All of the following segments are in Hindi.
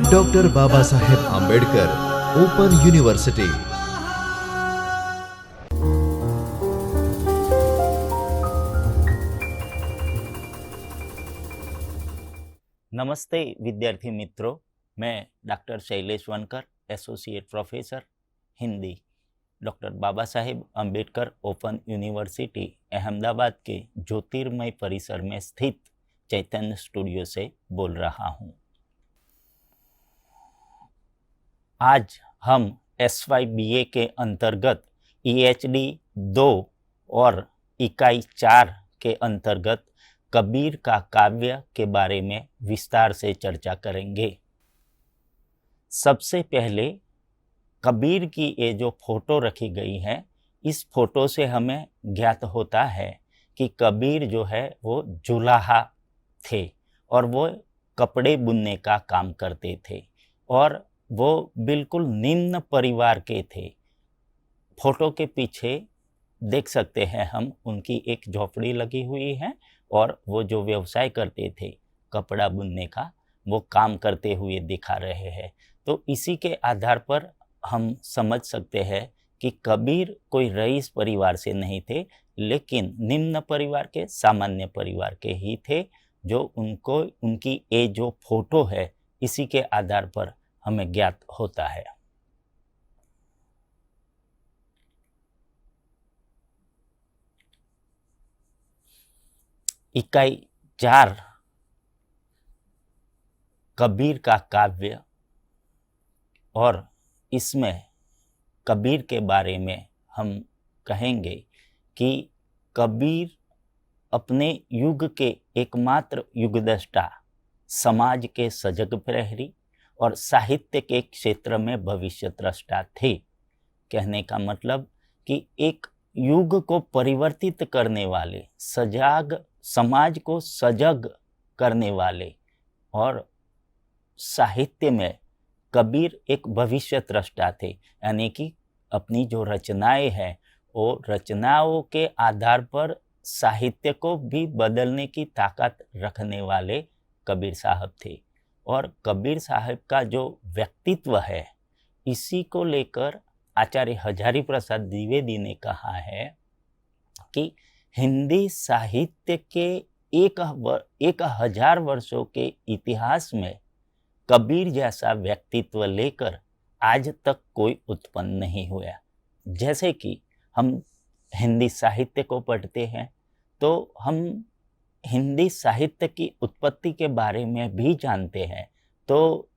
Doctor Baba Saheb Ambedkar open university. नमस्ते विद्यार्थी मित्रों, मैं doctor Shailesh Wankar, associate professor Hindi, doctor Baba Saheb Ambedkar open university Ahmedabad के ज्योतिर्मय परिसर में स्थित चैतन्य स्टूडियो से बोल रहा हूँ। आज हम SYBA के अंतर्गत EHD 2 और इकाई 4 के अंतर्गत कबीर का काव्य के बारे में विस्तार से चर्चा करेंगे। सबसे पहले कबीर की ये जो फोटो रखी गई है, इस फोटो से हमें ज्ञात होता है कि कबीर जो है वो जुलाहा थे और वो कपड़े बुनने का काम करते थे और वो बिल्कुल निम्न परिवार के थे। फोटो के पीछे देख सकते हैं हम, उनकी एक झोपड़ी लगी हुई है और वो जो व्यवसाय करते थे कपड़ा बुनने का, वो काम करते हुए दिखा रहे हैं। तो इसी के आधार पर हम समझ सकते हैं कि कबीर कोई रईस परिवार से नहीं थे, लेकिन निम्न परिवार के, सामान्य परिवार के ही थे, जो उनको उनकी ये जो फोटो है इसी के आधार पर हमें ज्ञात होता है। इकाई 4 कबीर का काव्य, और इसमें कबीर के बारे में हम कहेंगे कि कबीर अपने युग के एकमात्र युगदृष्टा, समाज के सजग प्रहरी और साहित्य के क्षेत्र में भविष्य द्रष्टा थे। कहने का मतलब कि एक युग को परिवर्तित करने वाले, सजाग समाज को सजग करने वाले, और साहित्य में कबीर एक भविष्य द्रष्टा थे। यानी कि अपनी जो रचनाएं हैं वो रचनाओं के आधार पर साहित्य को भी बदलने की ताकत रखने वाले कबीर साहब थे। और कबीर साहब का जो व्यक्तित्व है, इसी को लेकर आचार्य हजारी प्रसाद द्विवेदी ने कहा है कि हिंदी साहित्य के 1000 वर्षों के इतिहास में कबीर जैसा व्यक्तित्व लेकर आज तक कोई उत्पन्न नहीं हुआ। जैसे कि हम हिंदी साहित्य को पढ़ते हैं तो हम हिंदी साहित्य की उत्पत्ति के बारे में भी जानते हैं। तो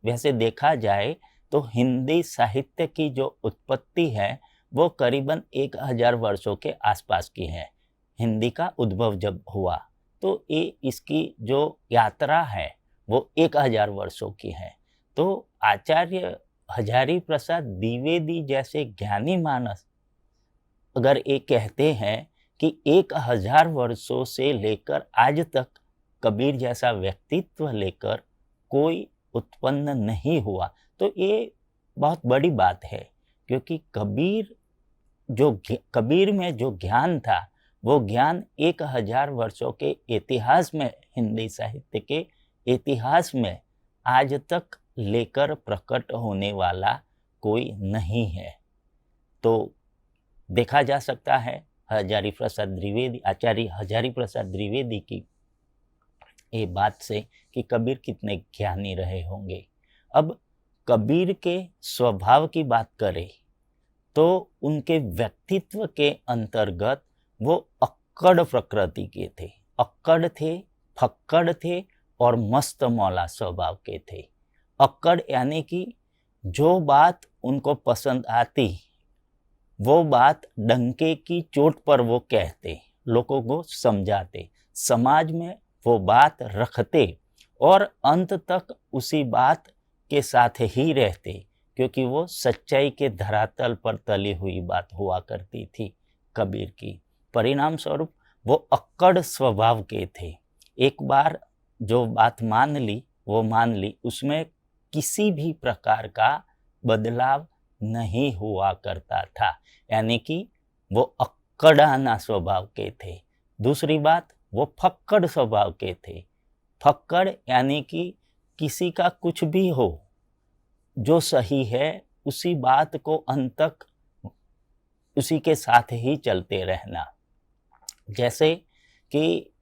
वैसे देखा जाए तो हिंदी साहित्य की जो उत्पत्ति है वो करीबन 1000 वर्षों के आसपास की है। हिंदी का उद्भव जब हुआ तो ये इसकी जो यात्रा है वो 1000 वर्षों की है। तो आचार्य हजारी प्रसाद द्विवेदी जैसे ज्ञानी मानस अगर ये कहते हैं कि 1000 वर्षों से लेकर आज तक कबीर जैसा व्यक्तित्व लेकर कोई उत्पन्न नहीं हुआ, तो ये बहुत बड़ी बात है। क्योंकि कबीर में जो ज्ञान था वो ज्ञान 1000 वर्षों के इतिहास में, हिंदी साहित्य के इतिहास में आज तक लेकर प्रकट होने वाला कोई नहीं है। तो देखा जा सकता है आचार्य हजारी प्रसाद द्विवेदी की ये बात से कि कबीर कितने ज्ञानी रहे होंगे। अब कबीर के स्वभाव की बात करें तो उनके व्यक्तित्व के अंतर्गत वो अक्कड़ प्रकृति के थे। अक्कड़ थे, फक्कड़ थे और मस्त मौला स्वभाव के थे। अक्कड़ यानी कि जो बात उनको पसंद आती वो बात डंके की चोट पर वो कहते, लोगों को समझाते, समाज में वो बात रखते और अंत तक उसी बात के साथ ही रहते, क्योंकि वो सच्चाई के धरातल पर तली हुई बात हुआ करती थी कबीर की। परिणाम स्वरूप वो अक्कड़ स्वभाव के थे। एक बार जो बात मान ली वो मान ली, उसमें किसी भी प्रकार का बदलाव नहीं हुआ करता था। यानी कि वो अक्कड़ाना स्वभाव के थे। दूसरी बात, वो फक्कड़ स्वभाव के थे। फक्कड़ यानी कि किसी का कुछ भी हो, जो सही है उसी बात को अंत तक उसी के साथ ही चलते रहना। जैसे कि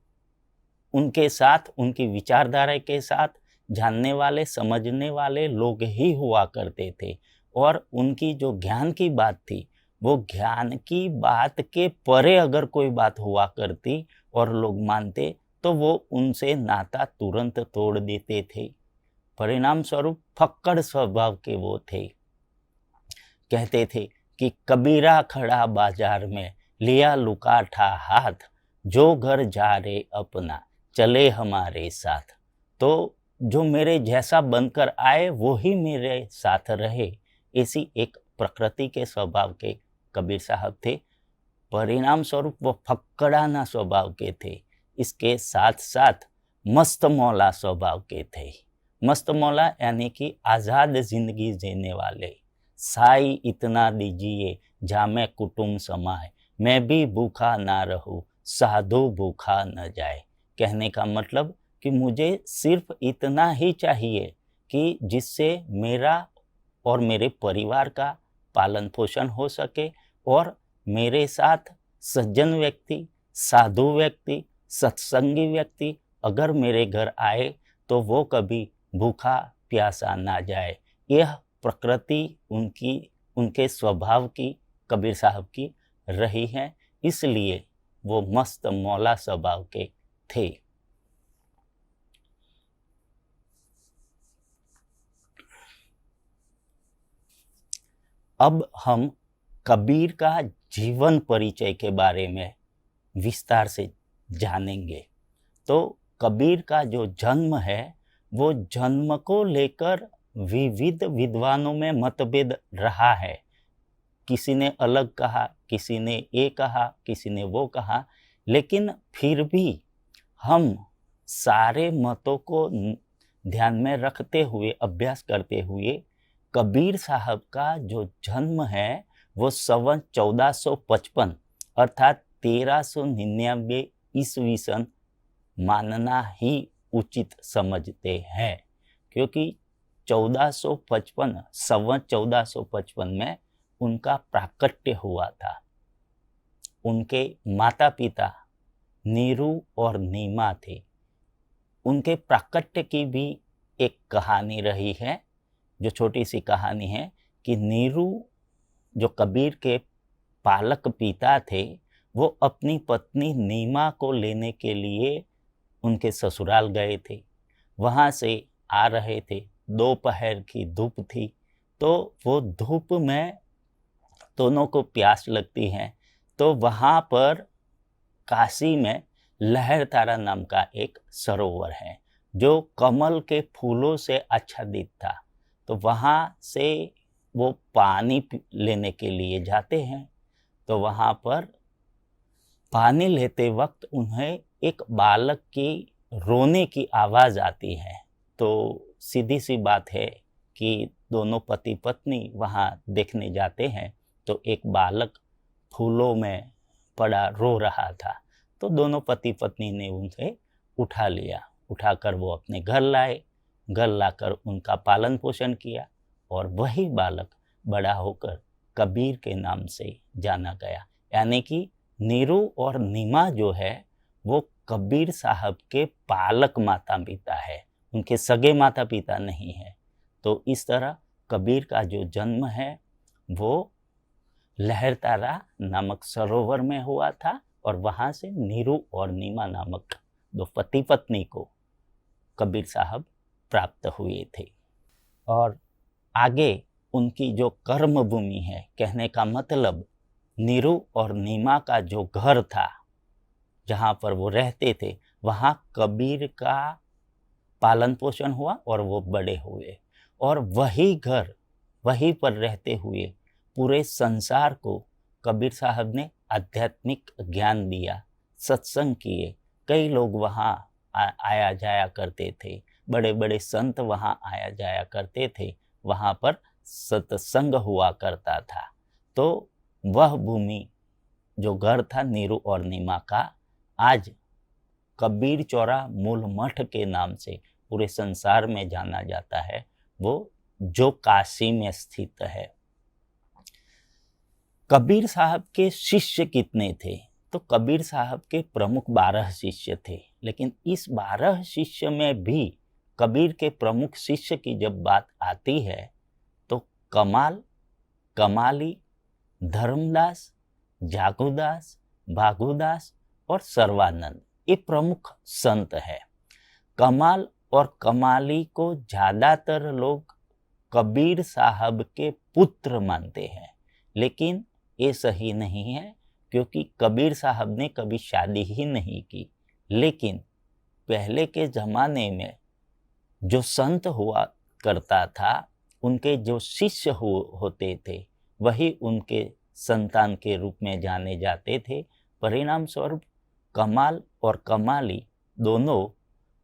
उनके साथ, उनकी विचारधारा के साथ जानने वाले, समझने वाले लोग ही हुआ करते थे, और उनकी जो ज्ञान की बात थी, वो ज्ञान की बात के परे अगर कोई बात हुआ करती और लोग मानते, तो वो उनसे नाता तुरंत तोड़ देते थे। परिणाम स्वरूप फक्कड़ स्वभाव के वो थे। कहते थे कि कबीरा खड़ा बाजार में, लिया लुकाठा हाथ, जो घर जा रे अपना, चले हमारे साथ। तो जो मेरे जैसा बनकर आए वो ही मेरे साथ रहे, ऐसी एक प्रकृति के स्वभाव के कबीर साहब थे। परिणाम स्वरूप वो फक्कड़ाना स्वभाव के थे। इसके साथ साथ मस्त मौला स्वभाव के थे। मस्त मौला यानी कि आज़ाद जिंदगी जीने वाले। साई इतना दीजिए जामे कुटुंब समाए, मैं भी भूखा ना रहूं, साधु भूखा न जाए। कहने का मतलब कि मुझे सिर्फ इतना ही चाहिए कि जिससे मेरा और मेरे परिवार का पालन पोषण हो सके, और मेरे साथ सज्जन व्यक्ति, साधु व्यक्ति, सत्संगी व्यक्ति अगर मेरे घर आए तो वो कभी भूखा प्यासा ना जाए। यह प्रकृति उनके स्वभाव की, कबीर साहब की रही है, इसलिए वो मस्त मौला स्वभाव के थे। अब हम कबीर का जीवन परिचय के बारे में विस्तार से जानेंगे। तो कबीर का जो जन्म है, वो जन्म को लेकर विविध विद्वानों में मतभेद रहा है। किसी ने अलग कहा, किसी ने ये कहा, किसी ने वो कहा, लेकिन फिर भी हम सारे मतों को ध्यान में रखते हुए, अभ्यास करते हुए, कबीर साहब का जो जन्म है वो सन 1455 अर्थात 1399 ईस्वी सन मानना ही उचित समझते हैं, क्योंकि 1455 में उनका प्राकट्य हुआ था। उनके माता पिता नीरू और नीमा थे। उनके प्राकट्य की भी एक कहानी रही है, जो छोटी सी कहानी है कि नीरू जो कबीर के पालक पिता थे, वो अपनी पत्नी नीमा को लेने के लिए उनके ससुराल गए थे। वहाँ से आ रहे थे, दोपहर की धूप थी, तो वो धूप में दोनों को प्यास लगती है। तो वहाँ पर काशी में लहरतारा नाम का एक सरोवर है, जो कमल के फूलों से आच्छादित था। तो वहाँ से वो पानी लेने के लिए जाते हैं। तो वहाँ पर पानी लेते वक्त उन्हें एक बालक की रोने की आवाज़ आती है। तो सीधी सी बात है कि दोनों पति पत्नी वहाँ देखने जाते हैं, तो एक बालक फूलों में पड़ा रो रहा था। तो दोनों पति पत्नी ने उनसे उठा लिया, उठाकर वो अपने घर लाए। घर लाकर उनका पालन पोषण किया, और वही बालक बड़ा होकर कबीर के नाम से जाना गया। यानी कि नीरू और नीमा जो है वो कबीर साहब के पालक माता पिता है, उनके सगे माता पिता नहीं है। तो इस तरह कबीर का जो जन्म है वो लहरतारा नामक सरोवर में हुआ था, और वहाँ से नीरू और नीमा नामक दो पति पत्नी को कबीर साहब प्राप्त हुए थे। और आगे उनकी जो कर्म भूमि है, कहने का मतलब नीरू और नीमा का जो घर था, जहाँ पर वो रहते थे, वहाँ कबीर का पालन पोषण हुआ और वो बड़े हुए। और वही घर, वहीं पर रहते हुए पूरे संसार को कबीर साहब ने आध्यात्मिक ज्ञान दिया, सत्संग किए। कई लोग वहाँ आया जाया करते थे, बड़े बड़े संत वहाँ आया जाया करते थे, वहाँ पर सत्संग हुआ करता था। तो वह भूमि, जो घर था नीरू और नीमा का, आज कबीर चौरा मूल मठ के नाम से पूरे संसार में जाना जाता है, वो जो काशी में स्थित है। कबीर साहब के शिष्य कितने थे? तो कबीर साहब के प्रमुख 12 शिष्य थे, लेकिन इस 12 शिष्य में भी कबीर के प्रमुख शिष्य की जब बात आती है तो कमाल, कमाली, धर्मदास, जागुदास, भागुदास और सर्वानंद ये प्रमुख संत है। कमाल और कमाली को ज्यादातर लोग कबीर साहब के पुत्र मानते हैं, लेकिन ये सही नहीं है, क्योंकि कबीर साहब ने कभी शादी ही नहीं की। लेकिन पहले के ज़माने में जो संत हुआ करता था, उनके जो शिष्य होते थे, वही उनके संतान के रूप में जाने जाते थे। परिणाम स्वरूप कमाल और कमाली दोनों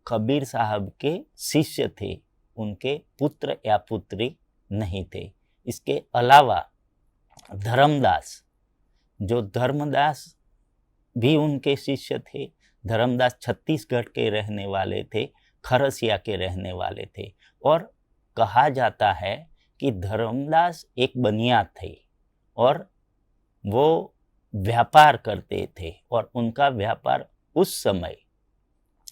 कबीर साहब के शिष्य थे, उनके पुत्र या पुत्री नहीं थे। इसके अलावा धर्मदास, जो धर्मदास भी उनके शिष्य थे। धर्मदास छत्तीसगढ़ के रहने वाले थे, खरसिया के रहने वाले थे, और कहा जाता है कि धर्मदास एक बनिया थे और वो व्यापार करते थे, और उनका व्यापार उस समय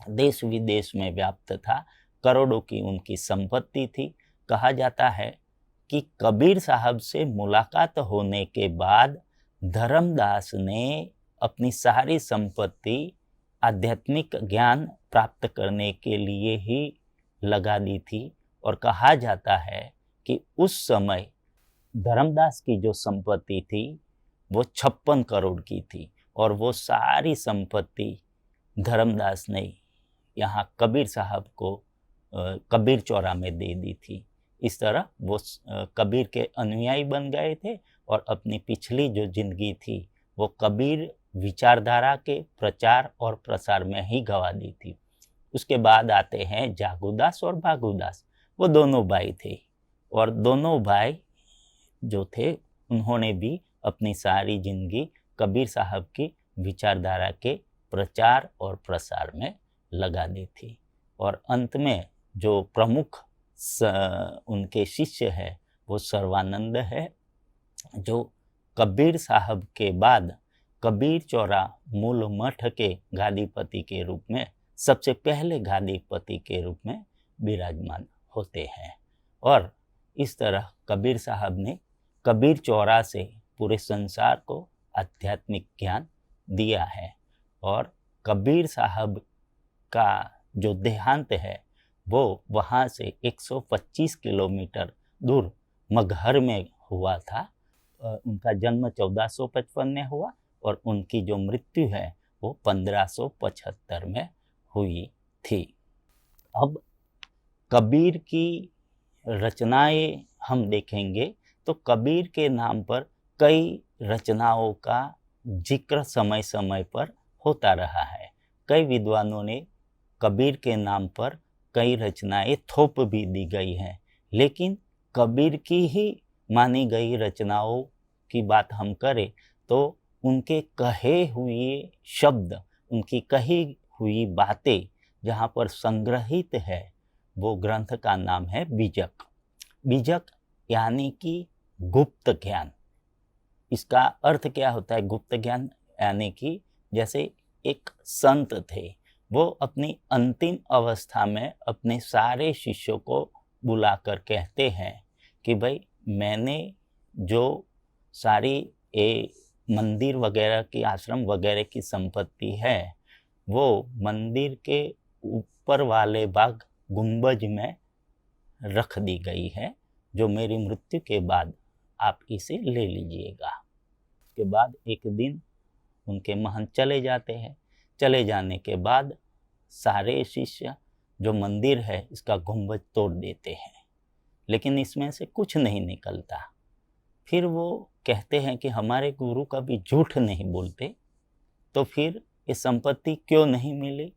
देश विदेश में व्याप्त था। करोड़ों की उनकी संपत्ति थी। कहा जाता है कि कबीर साहब से मुलाकात होने के बाद धर्मदास ने अपनी सारी संपत्ति आध्यात्मिक ज्ञान प्राप्त करने के लिए ही लगा दी थी, और कहा जाता है कि उस समय धर्मदास की जो संपत्ति थी वो 56 करोड़ की थी, और वो सारी संपत्ति धर्मदास ने यहाँ कबीर साहब को कबीर चौरा में दे दी थी। इस तरह वो कबीर के अनुयायी बन गए थे और अपनी पिछली जो जिंदगी थी वो कबीर विचारधारा के प्रचार और प्रसार में ही गंवा दी थी। उसके बाद आते हैं जागुदास और भागुदास। वो दोनों भाई थे, और दोनों भाई जो थे उन्होंने भी अपनी सारी जिंदगी कबीर साहब की विचारधारा के प्रचार और प्रसार में लगा दी थी। और अंत में जो प्रमुख उनके शिष्य है वो सर्वानंद है, जो कबीर साहब के बाद कबीर चौरा मूल मठ के गादीपति के रूप में, सबसे पहले गादीपति के रूप में विराजमान होते हैं। और इस तरह कबीर साहब ने कबीर चौरा से पूरे संसार को आध्यात्मिक ज्ञान दिया है। और कबीर साहब का जो देहांत है वो वहाँ से 125 किलोमीटर दूर मगहर में हुआ था। उनका जन्म 1455 में हुआ और उनकी जो मृत्यु है वो 1575 में हुई थी। अब कबीर की रचनाएं हम देखेंगे तो कबीर के नाम पर कई रचनाओं का जिक्र समय समय पर होता रहा है। कई विद्वानों ने कबीर के नाम पर कई रचनाएं थोप भी दी गई हैं, लेकिन कबीर की ही मानी गई रचनाओं की बात हम करें तो उनके कहे हुए शब्द, उनकी कही हुई बातें जहाँ पर संग्रहित है वो ग्रंथ का नाम है बीजक। बीजक यानी कि गुप्त ज्ञान। इसका अर्थ क्या होता है? गुप्त ज्ञान यानी कि जैसे एक संत थे, वो अपनी अंतिम अवस्था में अपने सारे शिष्यों को बुलाकर कहते हैं कि भाई मैंने जो सारी मंदिर वगैरह की, आश्रम वगैरह की संपत्ति है वो मंदिर के ऊपर वाले भाग गुंबज में रख दी गई है, जो मेरी मृत्यु के बाद आप इसे ले लीजिएगा। उसके बाद एक दिन उनके महंत चले जाते हैं। चले जाने के बाद सारे शिष्य जो मंदिर है इसका गुंबज तोड़ देते हैं, लेकिन इसमें से कुछ नहीं निकलता। फिर वो कहते हैं कि हमारे गुरु कभी झूठ नहीं बोलते, तो फिर ये संपत्ति क्यों नहीं मिली?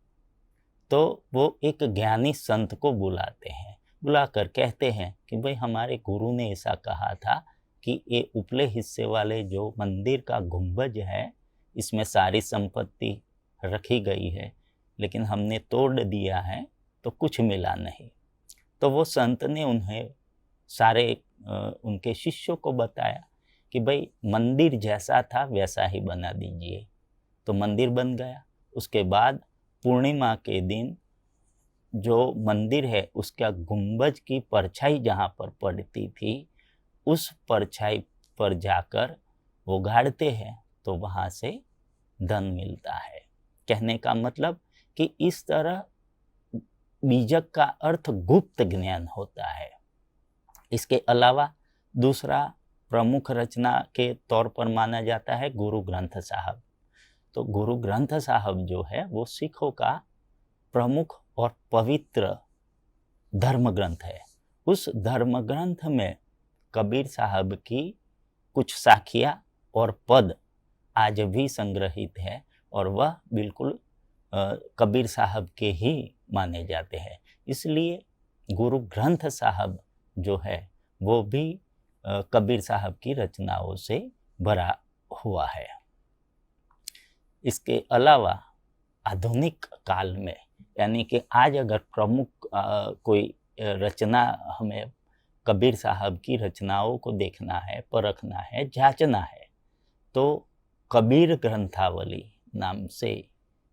तो वो एक ज्ञानी संत को बुलाते हैं, बुलाकर कहते हैं कि भाई हमारे गुरु ने ऐसा कहा था कि ये उपले हिस्से वाले जो मंदिर का गुंबज है इसमें सारी संपत्ति रखी गई है, लेकिन हमने तोड़ दिया है तो कुछ मिला नहीं। तो वो संत ने उन्हें सारे उनके शिष्यों को बताया कि भाई मंदिर जैसा था वैसा ही बना दीजिए। तो मंदिर बन गया। उसके बाद पूर्णिमा के दिन जो मंदिर है उसका गुंबज की परछाई जहाँ पर पड़ती थी उस परछाई पर जाकर वो गाड़ते हैं तो वहाँ से धन मिलता है। कहने का मतलब कि इस तरह बीजक का अर्थ गुप्त ज्ञान होता है। इसके अलावा दूसरा प्रमुख रचना के तौर पर माना जाता है गुरु ग्रंथ साहब। तो गुरु ग्रंथ साहब जो है वो सिखों का प्रमुख और पवित्र धर्म ग्रंथ है। उस धर्म ग्रंथ में कबीर साहब की कुछ साखियाँ और पद आज भी संग्रहित है और वह बिल्कुल कबीर साहब के ही माने जाते हैं। इसलिए गुरु ग्रंथ साहब जो है वो भी कबीर साहब की रचनाओं से भरा हुआ है। इसके अलावा आधुनिक काल में यानी कि आज अगर प्रमुख कोई रचना हमें कबीर साहब की रचनाओं को देखना है, परखना है, जांचना है तो कबीर ग्रंथावली नाम से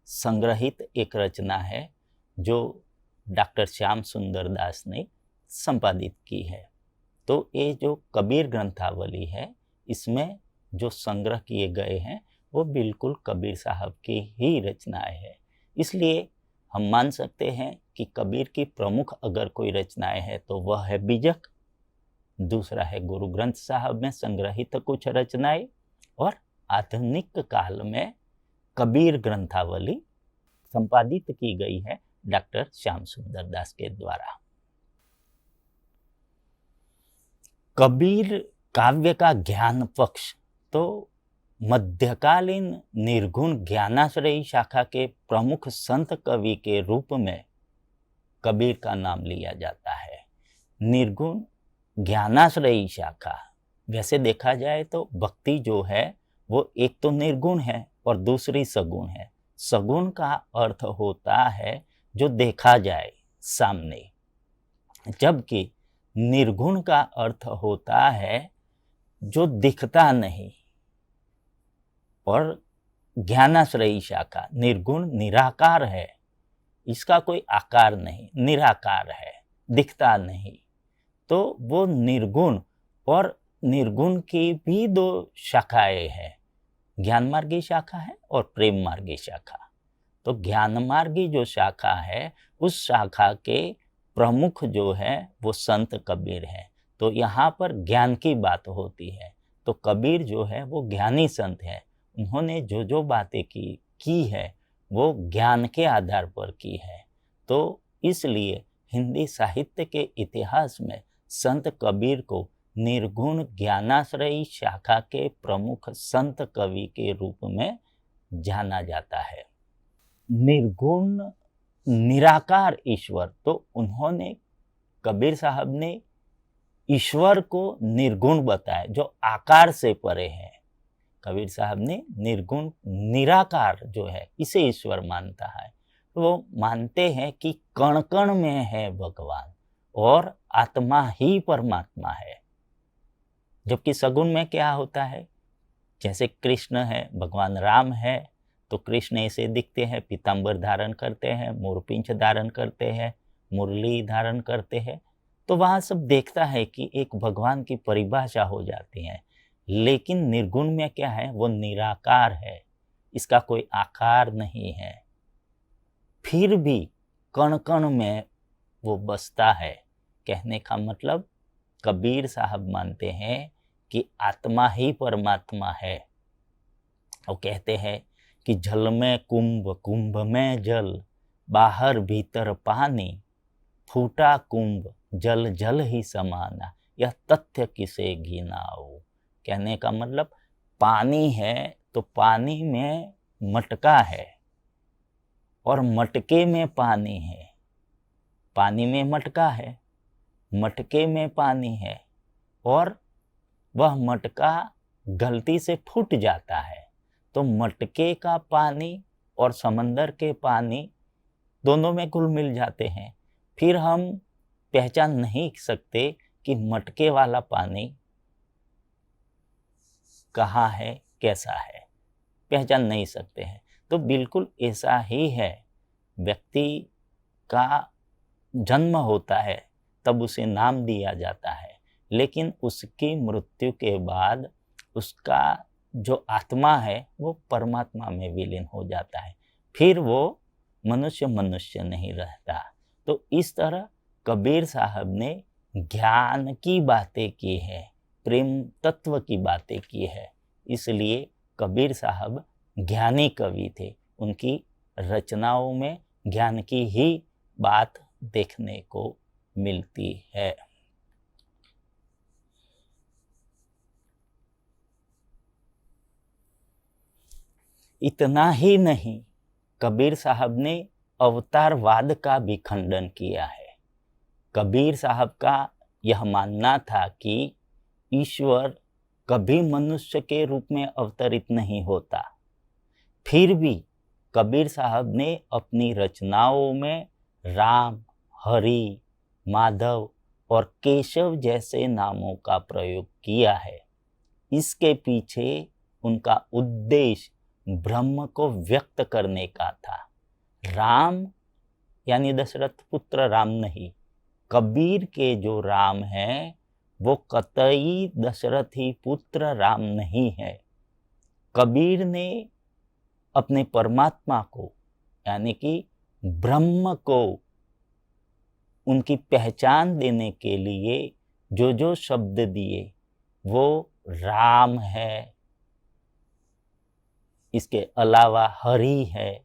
संग्रहित एक रचना है जो डॉक्टर श्याम सुंदर दास ने संपादित की है। तो ये जो कबीर ग्रंथावली है इसमें जो संग्रह किए गए हैं वो बिल्कुल कबीर साहब की ही रचनाएं हैं। इसलिए हम मान सकते हैं कि कबीर की प्रमुख अगर कोई रचनाएं है तो वह है बीजक, दूसरा है गुरु ग्रंथ साहब में संग्रहित कुछ रचनाएं और आधुनिक काल में कबीर ग्रंथावली संपादित की गई है डॉक्टर श्याम सुंदर दास के द्वारा। कबीर काव्य का ज्ञान पक्ष तो मध्यकालीन निर्गुण ज्ञानाश्रयी शाखा के प्रमुख संत कवि के रूप में कबीर का नाम लिया जाता है। निर्गुण ज्ञानाश्रयी शाखा वैसे देखा जाए तो भक्ति जो है वो एक तो निर्गुण है और दूसरी सगुण है। सगुण का अर्थ होता है जो देखा जाए सामने, जबकि निर्गुण का अर्थ होता है जो दिखता नहीं। और ज्ञानाश्रयी शाखा निर्गुण निराकार है, इसका कोई आकार नहीं, निराकार है, दिखता नहीं। तो वो निर्गुण और निर्गुण की भी दो शाखाएं हैं, ज्ञान मार्गी शाखा है और प्रेम मार्गी शाखा। तो ज्ञान मार्गी जो शाखा है उस शाखा के प्रमुख जो है वो संत कबीर है। तो यहाँ पर ज्ञान की बात होती है तो कबीर जो है वो ज्ञानी संत है। उन्होंने जो जो बातें की है वो ज्ञान के आधार पर की है। तो इसलिए हिंदी साहित्य के इतिहास में संत कबीर को निर्गुण ज्ञानाश्रयी शाखा के प्रमुख संत कवि के रूप में जाना जाता है। निर्गुण निराकार ईश्वर, तो उन्होंने कबीर साहब ने ईश्वर को निर्गुण बताया जो आकार से परे है। कबीर साहब ने निर्गुण निराकार जो है इसे ईश्वर मानता है। वो मानते हैं कि कण कण में है भगवान और आत्मा ही परमात्मा है। जबकि सगुण में क्या होता है, जैसे कृष्ण है, भगवान राम है तो कृष्ण ऐसे दिखते हैं, पीताम्बर धारण करते हैं, मोरपिंछ धारण करते हैं, मुरली धारण करते हैं। तो वहाँ सब देखता है कि एक भगवान की परिभाषा हो जाती है। लेकिन निर्गुण में क्या है, वो निराकार है, इसका कोई आकार नहीं है, फिर भी कण कण में वो बसता है। कहने का मतलब कबीर साहब मानते हैं कि आत्मा ही परमात्मा है। वो कहते हैं कि जल में कुंभ, कुंभ में जल, बाहर भीतर पानी, फूटा कुंभ जल जल ही समाना, यह तथ्य किसे गिनाओ। कहने का मतलब पानी है तो पानी में मटका है और मटके में पानी है, पानी में मटका है, मटके में पानी है और वह मटका गलती से फूट जाता है। तो मटके का पानी और समंदर के पानी दोनों में घुल मिल जाते हैं। फिर हम पहचान नहीं सकते कि मटके वाला पानी कहाँ है, कैसा है, पहचान नहीं सकते हैं। तो बिल्कुल ऐसा ही है, व्यक्ति का जन्म होता है तब उसे नाम दिया जाता है, लेकिन उसकी मृत्यु के बाद उसका जो आत्मा है वो परमात्मा में विलीन हो जाता है, फिर वो मनुष्य नहीं रहता। तो इस तरह कबीर साहब ने ज्ञान की बातें की है, प्रेम तत्व की बातें की है, इसलिए कबीर साहब ज्ञानी कवि थे। उनकी रचनाओं में ज्ञान की ही बात देखने को मिलती है। इतना ही नहीं, कबीर साहब ने अवतारवाद का भी खंडन किया है। कबीर साहब का यह मानना था कि ईश्वर कभी मनुष्य के रूप में अवतरित नहीं होता। फिर भी कबीर साहब ने अपनी रचनाओं में राम, हरि, माधव और केशव जैसे नामों का प्रयोग किया है। इसके पीछे उनका उद्देश्य ब्रह्म को व्यक्त करने का था। राम यानी दशरथ पुत्र राम नहीं, कबीर के जो राम हैं वो कतई दशरथी पुत्र राम नहीं है। कबीर ने अपने परमात्मा को यानी कि ब्रह्म को उनकी पहचान देने के लिए जो जो शब्द दिए वो राम है, इसके अलावा हरि है,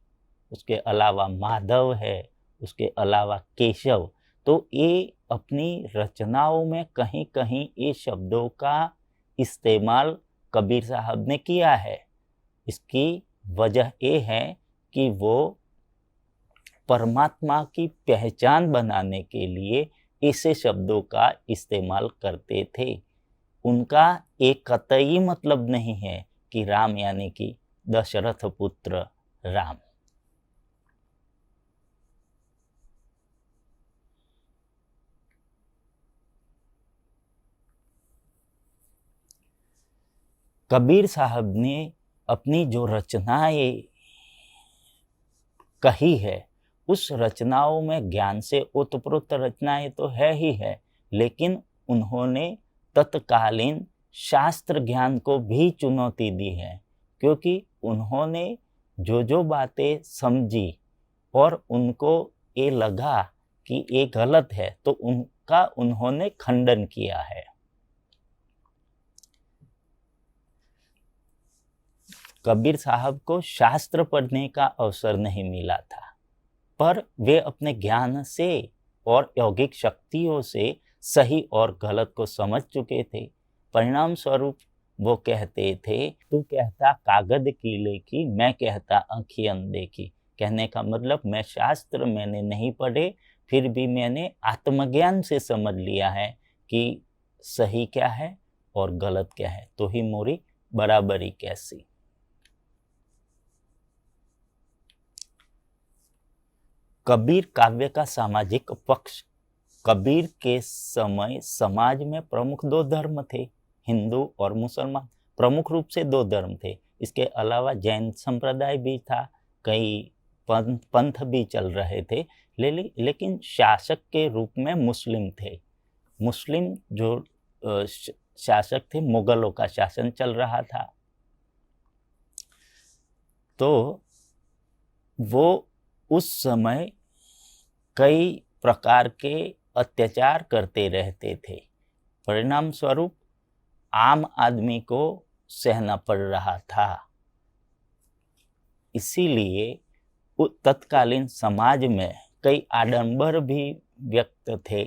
उसके अलावा माधव है, उसके अलावा केशव। तो ये अपनी रचनाओं में कहीं कहीं ये शब्दों का इस्तेमाल कबीर साहब ने किया है। इसकी वजह ये है कि वो परमात्मा की पहचान बनाने के लिए ऐसे शब्दों का इस्तेमाल करते थे। उनका एक कतई मतलब नहीं है कि राम यानी कि दशरथ पुत्र राम। कबीर साहब ने अपनी जो रचनाएं कही है, उस रचनाओं में ज्ञान से ओतप्रोत रचनाएं तो है ही है, लेकिन उन्होंने तत्कालीन शास्त्र ज्ञान को भी चुनौती दी है, क्योंकि उन्होंने जो जो बातें समझी और उनको ये लगा कि ये गलत है, तो उनका उन्होंने खंडन किया है। कबीर साहब को शास्त्र पढ़ने का अवसर नहीं मिला था, पर वे अपने ज्ञान से और यौगिक शक्तियों से सही और गलत को समझ चुके थे। परिणाम स्वरूप वो कहते थे, तू कहता कागद की लेखी, मैं कहता आँखी अंधे की। कहने का मतलब मैं शास्त्र मैंने नहीं पढ़े, फिर भी मैंने आत्मज्ञान से समझ लिया है कि सही क्या है और गलत क्या है, तो ही मोरी बराबरी कैसी। कबीर काव्य का सामाजिक पक्ष। कबीर के समय समाज में प्रमुख दो धर्म थे, हिंदू और मुसलमान। प्रमुख रूप से दो धर्म थे, इसके अलावा जैन संप्रदाय भी था, कई पंथ भी चल रहे थे, लेकिन शासक के रूप में मुस्लिम थे। मुस्लिम जो शासक थे, मुगलों का शासन चल रहा था, तो वो उस समय कई प्रकार के अत्याचार करते रहते थे। परिणाम स्वरूप आम आदमी को सहना पड़ रहा था। इसीलिए तत्कालीन समाज में कई आडंबर भी व्यक्त थे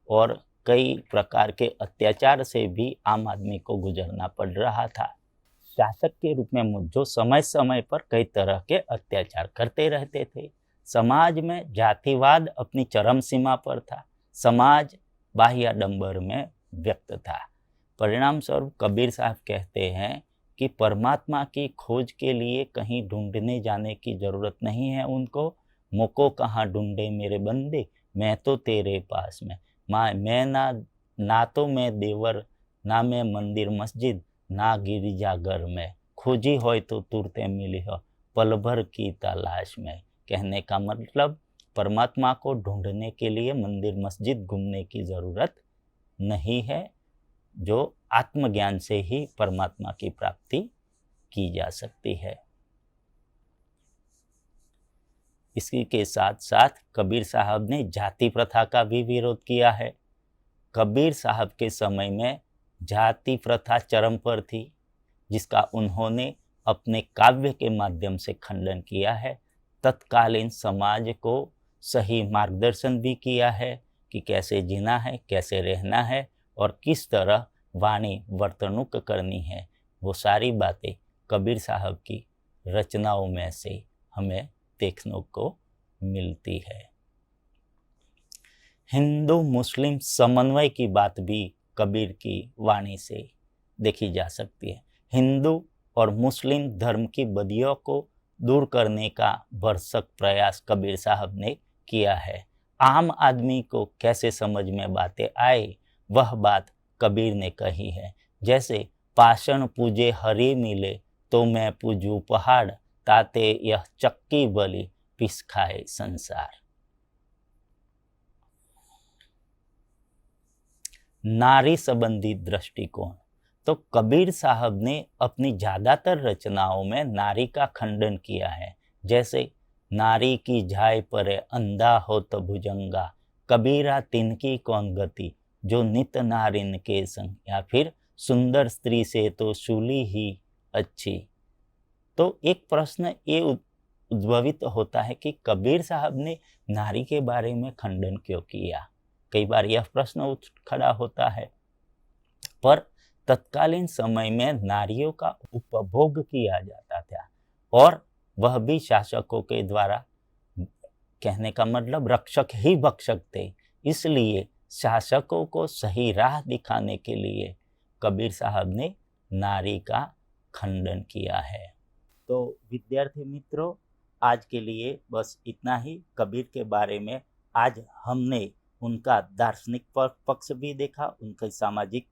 और कई प्रकार के अत्याचार से भी आम आदमी को गुजरना पड़ रहा था। शासक के रूप में जो समय समय पर कई तरह के अत्याचार करते रहते थे। समाज में जातिवाद अपनी चरम सीमा पर था, समाज बाह्य आडंबर में व्यक्त था। परिणाम स्वरूप कबीर साहब कहते हैं कि परमात्मा की खोज के लिए कहीं ढूंढने जाने की जरूरत नहीं है उनको, मुझको कहाँ ढूंढे मेरे बंदे, मैं तो तेरे पास में। मैं ना तो मैं देवर, ना मैं मंदिर मस्जिद, ना गिरजाघर में, खोजी होय तो तुरते मिली हो पल भर की तलाश में। कहने का मतलब परमात्मा को ढूंढने के लिए मंदिर मस्जिद घूमने की ज़रूरत नहीं है, जो आत्मज्ञान से ही परमात्मा की प्राप्ति की जा सकती है। इसी के साथ साथ कबीर साहब ने जाति प्रथा का भी विरोध किया है। कबीर साहब के समय में जाति प्रथा चरम पर थी, जिसका उन्होंने अपने काव्य के माध्यम से खंडन किया है। तत्कालीन समाज को सही मार्गदर्शन भी किया है कि कैसे जीना है, कैसे रहना है और किस तरह वाणी वर्तणुक करनी है। वो सारी बातें कबीर साहब की रचनाओं में से हमें देखने को मिलती है। हिंदू मुस्लिम समन्वय की बात भी कबीर की वाणी से देखी जा सकती है। हिंदू और मुस्लिम धर्म की बदियों को दूर करने का भरसक प्रयास कबीर साहब ने किया है। आम आदमी को कैसे समझ में बातें आए, वह बात कबीर ने कही है। जैसे पाषाण पूजे हरि मिले, तो मैं पूजू पहाड़, ताते यह चक्की बलि पिस खाए संसार। नारी संबंधी दृष्टिकोण, तो कबीर साहब ने अपनी ज़्यादातर रचनाओं में नारी का खंडन किया है। जैसे नारी की झाय परे अंधा हो तो भुजंगा, कबीरा तिनकी कौन गति, जो नित नारिन के संग, या फिर सुंदर स्त्री से तो शूली ही अच्छी। तो एक प्रश्न ये उद्भवित होता है कि कबीर साहब ने नारी के बारे में खंडन क्यों किया। कई बार यह प्रश्न उठ खड़ा होता है। पर तत्कालीन समय में नारियों का उपभोग किया जाता था और वह भी शासकों के द्वारा, कहने का मतलब रक्षक ही भक्षक थे। इसलिए शासकों को सही राह दिखाने के लिए कबीर साहब ने नारी का खंडन किया है। तो विद्यार्थी मित्रों, आज के लिए बस इतना ही। कबीर के बारे में आज हमने उनका दार्शनिक पक्ष भी देखा, उनकी सामाजिक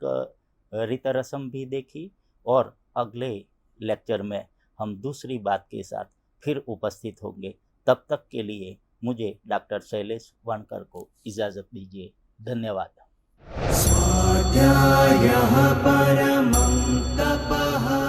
रीत रस्म भी देखी, और अगले लेक्चर में हम दूसरी बात के साथ फिर उपस्थित होंगे। तब तक के लिए मुझे डॉक्टर शैलेश वानकर को इजाज़त दीजिए। धन्यवाद। स्वाध्यायः परमं तपः।